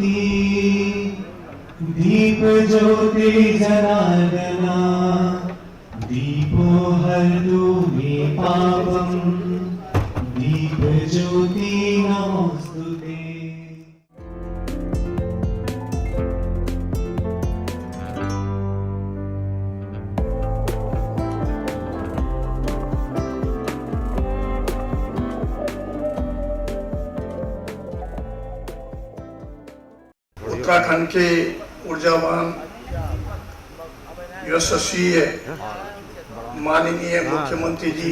ज्योति दीप ज्योति जनार्दना दीपो हरतु मे पापम दीप ज्योति नमोस्तुते। उत्तराखंड के ऊर्जावान यशस्वी माननीय मुख्यमंत्री जी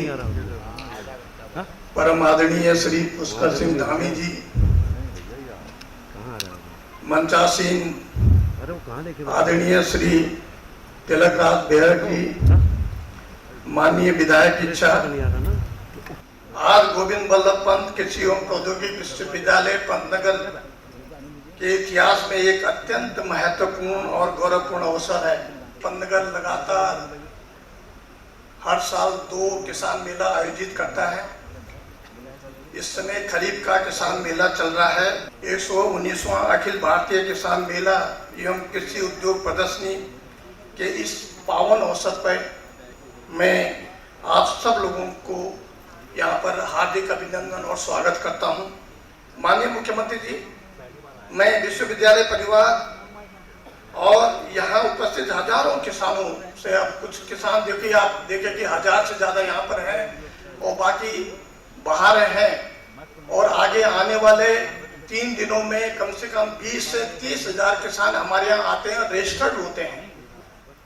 परम आदरणीय श्री पुष्कर सिंह धामी जी, मंचासीन आदरणीय श्री तिलकराज बेहर जी, माननीय विधायक इच्छा, आज गोविंद बल्लभ पंत कृषि एवं प्रौद्योगिकी विश्वविद्यालय पंतनगर के इतिहास में एक अत्यंत महत्वपूर्ण और गौरवपूर्ण अवसर है। पंतनगर लगातार हर साल 2 किसान मेला आयोजित करता है। इस समय खरीफ का किसान मेला चल रहा है। 119वां अखिल भारतीय किसान मेला एवं कृषि उद्योग प्रदर्शनी के इस पावन अवसर पर मैं आप सब लोगों को यहाँ पर हार्दिक अभिनंदन और स्वागत करता हूँ। माननीय मुख्यमंत्री जी, मैं विश्वविद्यालय परिवार और यहाँ उपस्थित हजारों किसानों से, अब कुछ किसान देखिए, आप देखें कि 1000 से ज्यादा यहाँ पर हैं और बाकी बाहर हैं, और आगे आने वाले 3 दिनों में कम से कम 20 से 30 हजार किसान हमारे यहाँ आते हैं, रजिस्टर्ड होते हैं।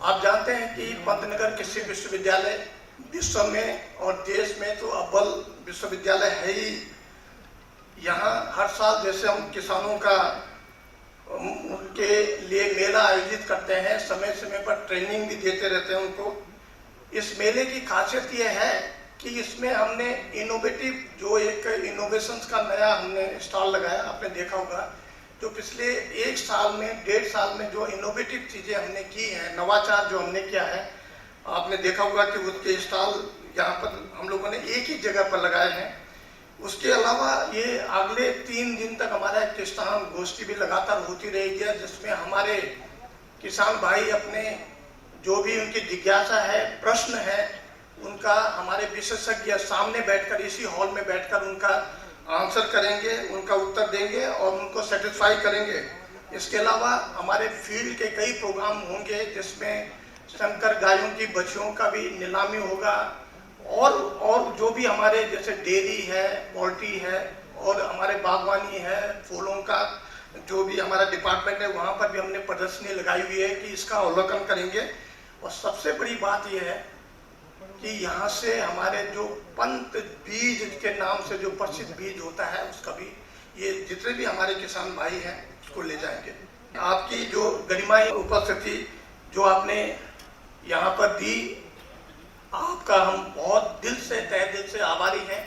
आप जानते हैं कि पंतनगर कृषि विश्वविद्यालय विश्व में और देश में तो अव्वल विश्वविद्यालय है ही। यहाँ हर साल जैसे हम किसानों का उनके लिए मेला आयोजित करते हैं, समय समय पर ट्रेनिंग भी देते रहते हैं उनको। इस मेले की खासियत यह है कि इसमें हमने इनोवेटिव, जो एक इनोवेशंस का नया हमने स्टॉल लगाया, आपने देखा होगा, जो पिछले 1 साल में 1.5 साल में जो इनोवेटिव चीजें हमने की हैं, नवाचार जो हमने किया है, आपने देखा होगा कि उसके स्टॉल यहाँ पर हम लोगों ने एक ही जगह पर लगाए हैं। उसके अलावा ये अगले 3 दिन तक हमारा किसान गोष्ठी भी लगातार होती रहेगी, जिसमें हमारे किसान भाई अपने जो भी उनकी जिज्ञासा है, प्रश्न है, उनका हमारे विशेषज्ञ सामने बैठकर, इसी हॉल में बैठकर उनका आंसर करेंगे, उनका उत्तर देंगे और उनको सेटिस्फाई करेंगे। इसके अलावा हमारे फील्ड के कई प्रोग्राम होंगे, जिसमें संकर गायों की बछियों का भी नीलामी होगा, और जो भी हमारे जैसे डेयरी है, पोल्ट्री है, और हमारे बागवानी है, फूलों का जो भी हमारा डिपार्टमेंट है, वहाँ पर भी हमने प्रदर्शनी लगाई हुई है कि इसका अवलोकन करेंगे। और सबसे बड़ी बात यह है कि यहाँ से हमारे जो पंत बीज के नाम से जो प्रसिद्ध बीज होता है, उसका भी ये जितने भी हमारे किसान भाई हैं उसको ले जाएंगे। आपकी जो गरिमाई उपस्थिति जो आपने यहाँ पर दी, आपका हम बहुत दिल से, तहे दिल से आभारी हैं।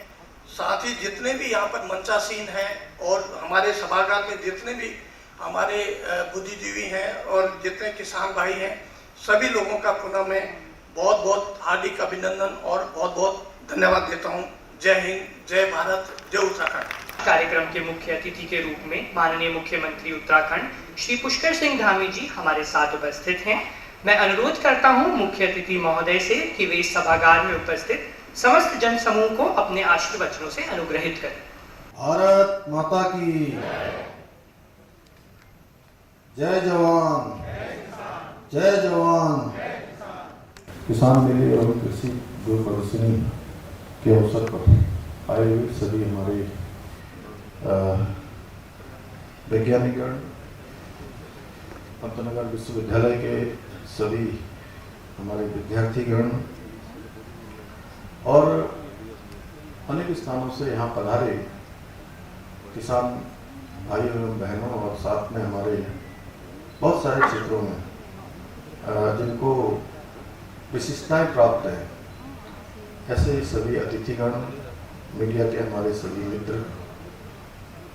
साथ ही जितने भी यहाँ पर मंचासीन हैं और हमारे सभागार में जितने भी हमारे बुद्धिजीवी हैं और जितने किसान भाई हैं, सभी लोगों का पुनः मैं बहुत बहुत हार्दिक अभिनंदन और बहुत बहुत धन्यवाद देता हूँ। जय हिंद, जय भारत, जय उत्तराखंड। कार्यक्रम के मुख्य अतिथि के रूप में माननीय मुख्यमंत्री उत्तराखंड श्री पुष्कर सिंह धामी जी हमारे साथ उपस्थित हैं। मैं अनुरोध करता हूं मुख्य अतिथि महोदय से कि वे इस सभागार में उपस्थित समस्त जन समूह को अपने आशीर्वचनों से अनुग्रहित करें। भारत माता की जय जवान, जय जवान। किसान मेले और कृषि उद्योग प्रदर्शनी के अवसर पर आए हुए सभी हमारे वैज्ञानिकगण, पंतनगर विश्वविद्यालय के सभी हमारे विद्यार्थीगण और अनेक स्थानों से यहाँ पधारे किसान भाइयों एवं बहनों, और साथ में हमारे बहुत सारे क्षेत्रों में जिनको विशिष्टताएं प्राप्त है, ऐसे सभी अतिथिगण, मीडिया के हमारे सभी मित्र,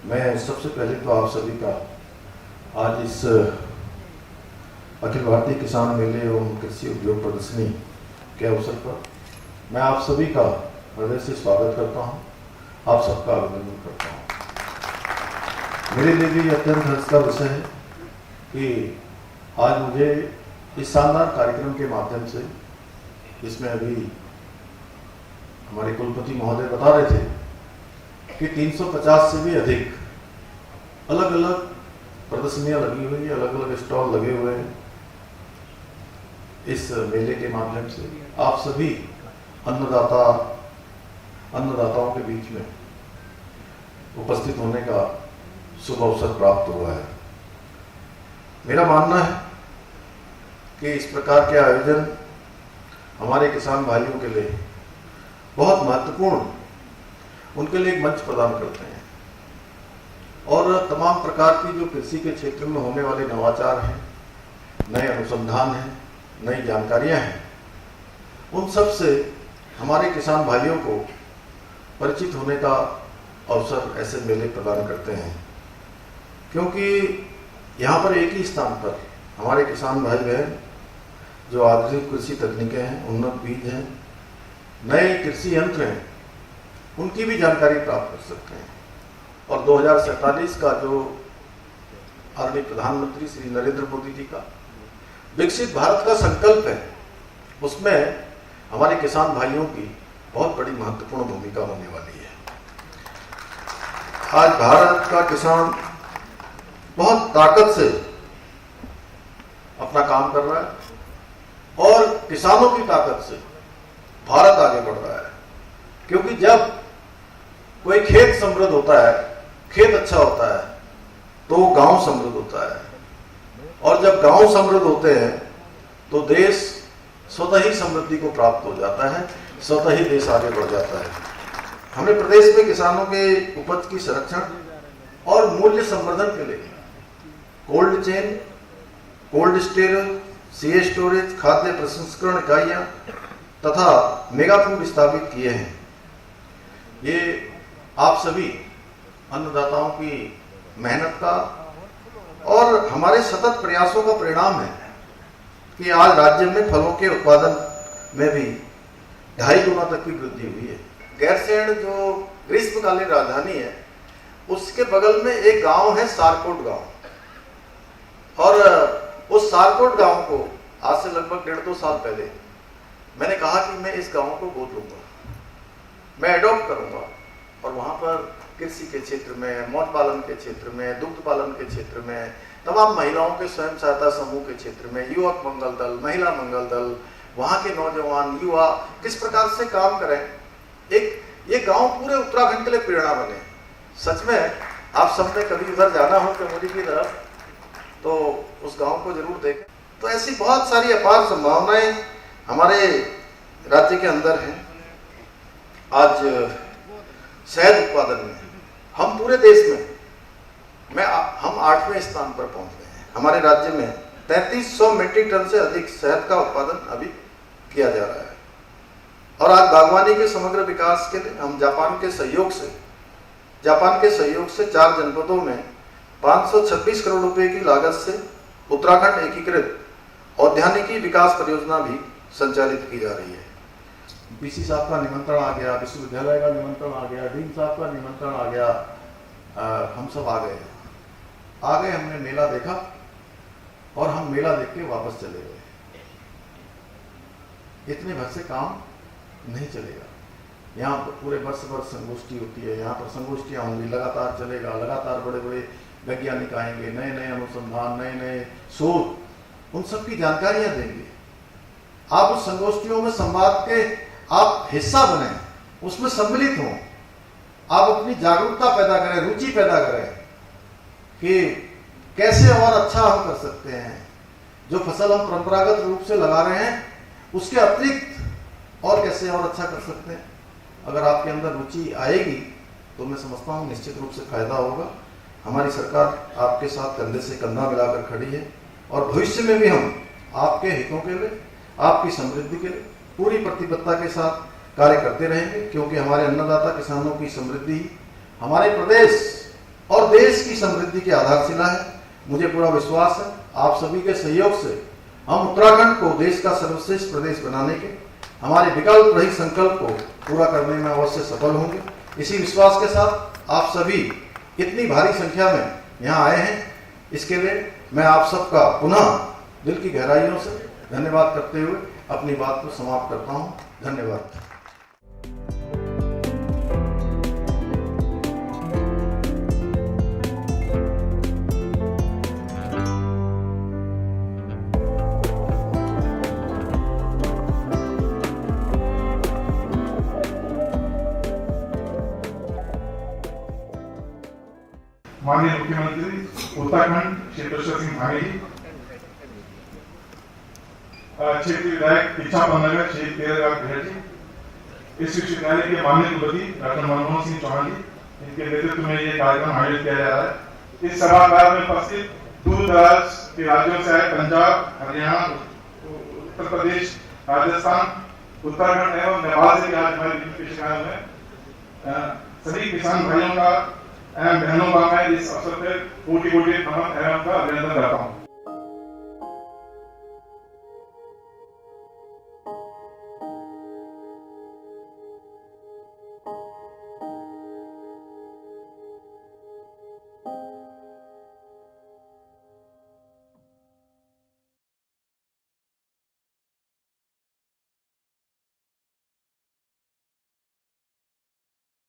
मैं सबसे पहले तो आप सभी का आज इस अखिल भारतीय किसान मेले एवं कृषि उद्योग प्रदर्शनी के अवसर पर मैं आप सभी का हृदय से स्वागत करता हूं, आप सबका अभिनंदन करता हूं। मेरे लिए भी अत्यंत हर्ष का विषय है कि आज मुझे इस शानदार कार्यक्रम के माध्यम से, जिसमें अभी हमारे कुलपति महोदय बता रहे थे कि 350 से भी अधिक अलग अलग प्रदर्शनियां लगी हुई, अलग अलग स्टॉल लगे हुए हैं। इस मेले के माध्यम से आप सभी अन्नदाताओं के बीच में उपस्थित होने का शुभ अवसर प्राप्त हुआ है। मेरा मानना है कि इस प्रकार के आयोजन हमारे किसान भाइयों के लिए बहुत महत्वपूर्ण, उनके लिए एक मंच प्रदान करते हैं और तमाम प्रकार की जो कृषि के क्षेत्र में होने वाले नवाचार हैं, नए अनुसंधान हैं, नई जानकारियां हैं, उन सब से हमारे किसान भाइयों को परिचित होने का अवसर ऐसे मेले प्रदान करते हैं। क्योंकि यहाँ पर एक ही स्थान पर हमारे किसान भाई बहन जो आधुनिक कृषि तकनीकें हैं, उन्नत बीज हैं, नए कृषि यंत्र हैं, उनकी भी जानकारी प्राप्त कर सकते हैं। और 2047 का जो आदरणीय प्रधानमंत्री श्री नरेंद्र मोदी जी का विकसित भारत का संकल्प है, उसमें हमारे किसान भाइयों की बहुत बड़ी महत्वपूर्ण भूमिका होने वाली है। आज भारत का किसान बहुत ताकत से अपना काम कर रहा है और किसानों की ताकत से भारत आगे बढ़ रहा है। क्योंकि जब कोई खेत समृद्ध होता है, खेत अच्छा होता है, तो गांव समृद्ध होता है, और जब गांव समृद्ध होते हैं तो देश स्वतः ही समृद्धि को प्राप्त हो जाता है, स्वतः ही देश आगे बढ़ जाता है। हमने प्रदेश में किसानों के उपज की संरक्षण और मूल्य संवर्धन के लिए cold chain, cold storage, CA storage, खाद्य प्रसंस्करण इकाइयां तथा मेगा फूड स्थापित किए हैं। ये आप सभी अन्नदाताओं की मेहनत का और हमारे सतत प्रयासों का परिणाम है कि आज राज्य में फलों के उत्पादन में भी 2.5 गुना तक की वृद्धि हुई है। गैरसैंण जो ग्रीष्मकालीन राजधानी है, उसके बगल में एक गांव है सारकोट गांव, और उस सारकोट गांव को आज से लगभग 1.5-2 साल पहले मैंने कहा कि मैं इस गांव को गोद लूंगा, मैं एडॉप्ट करूंगा और वहां पर कृषि के क्षेत्र में, मौज पालन के क्षेत्र में, दुग्ध पालन के क्षेत्र में, तमाम महिलाओं के स्वयं सहायता समूह के क्षेत्र में, युवक मंगल दल, महिला मंगल दल, वहां के नौजवान युवा किस प्रकार से काम करें, एक ये गांव पूरे उत्तराखंड के लिए प्रेरणा बने। सच में आप सबने कभी उधर जाना हो चमोली की तरफ तो उस गांव को जरूर देखें। तो ऐसी बहुत सारी अपार संभावनाएं हमारे राज्य के अंदर हैं। आज शहद उत्पादन में हम पूरे देश में हम 8वें स्थान पर पहुंच गए हैं। हमारे राज्य में 3300 मीट्रिक टन से अधिक शहद का उत्पादन अभी किया जा रहा है। और आज बागवानी के समग्र विकास के लिए हम जापान के सहयोग से 4 जनपदों में 526 करोड़ रुपए की लागत से उत्तराखंड एकीकृत औद्यानिकी विकास परियोजना भी संचालित की जा रही है। बीसी साहब का निमंत्रण आ गया, विश्वविद्यालय का निमंत्रण आ गया, डीन साहब का निमंत्रण आ गया, हम सब आ गए, हमने मेला देखा और हम मेला देख के वापस चले गए। इतने भर से काम नहीं चलेगा। यहाँ पर पूरे वर्ष भर संगोष्ठी होती है, यहाँ पर संगोष्ठियाँ होंगी, लगातार चलेगा, लगातार बड़े बड़े वैज्ञानिक आएंगे, नए नए अनुसंधान, नए नए शोध, उन सब की जानकारियां देंगे। आप उस संगोष्ठियों में संवाद के आप हिस्सा बने, उसमें सम्मिलित हों, आप अपनी जागरूकता पैदा करें, रुचि पैदा करें कि कैसे और अच्छा हम कर सकते हैं। जो फसल हम परंपरागत रूप से लगा रहे हैं उसके अतिरिक्त और कैसे और अच्छा कर सकते हैं। अगर आपके अंदर रुचि आएगी तो मैं समझता हूँ निश्चित रूप से फायदा होगा। हमारी सरकार आपके साथ कंधे से कंधा मिलाकर खड़ी है और भविष्य में भी हम आपके हितों के लिए, आपकी समृद्धि के लिए पूरी प्रतिबद्धता के साथ कार्य करते रहेंगे, क्योंकि हमारे अन्नदाता किसानों की समृद्धि हमारे प्रदेश और देश की समृद्धि की आधारशिला है। मुझे पूरा विश्वास है आप सभी के सहयोग से हम उत्तराखंड को देश का सर्वश्रेष्ठ प्रदेश बनाने के हमारे विकल्प रहित संकल्प को पूरा करने में अवश्य सफल होंगे। इसी विश्वास के साथ आप सभी इतनी भारी संख्या में यहाँ आए हैं। इसके लिए मैं आप सबका पुनः दिल की गहराइयों से धन्यवाद करते हुए अपनी बात को समाप्त करता हूँ। धन्यवाद। माननीय मुख्यमंत्री उत्तराखंड श्री पुष्कर सिंह धामी जी, क्षेत्रीय विधायक इच्छा पन्नगर श्री तेलकांत बेहर जी, इस विश्वविद्यालय के माननीय कुलपति डॉक्टर मनमोहन सिंह चौहान जी, इनके नेतृत्व में ये कार्यक्रम आयोजित किया जा रहा है। इस सभागार में उपस्थित दूर दराज के राज्यों से आए पंजाब, हरियाणा, उत्तर प्रदेश, राजस्थान, उत्तराखंड एवं नेपाल से आज हमारे शिकायत में सभी किसान भाइयों का एवं बहनों का मैं इस अवसर पर कोटि कोटि नमन एवं का अभिनंदन करता हूँ।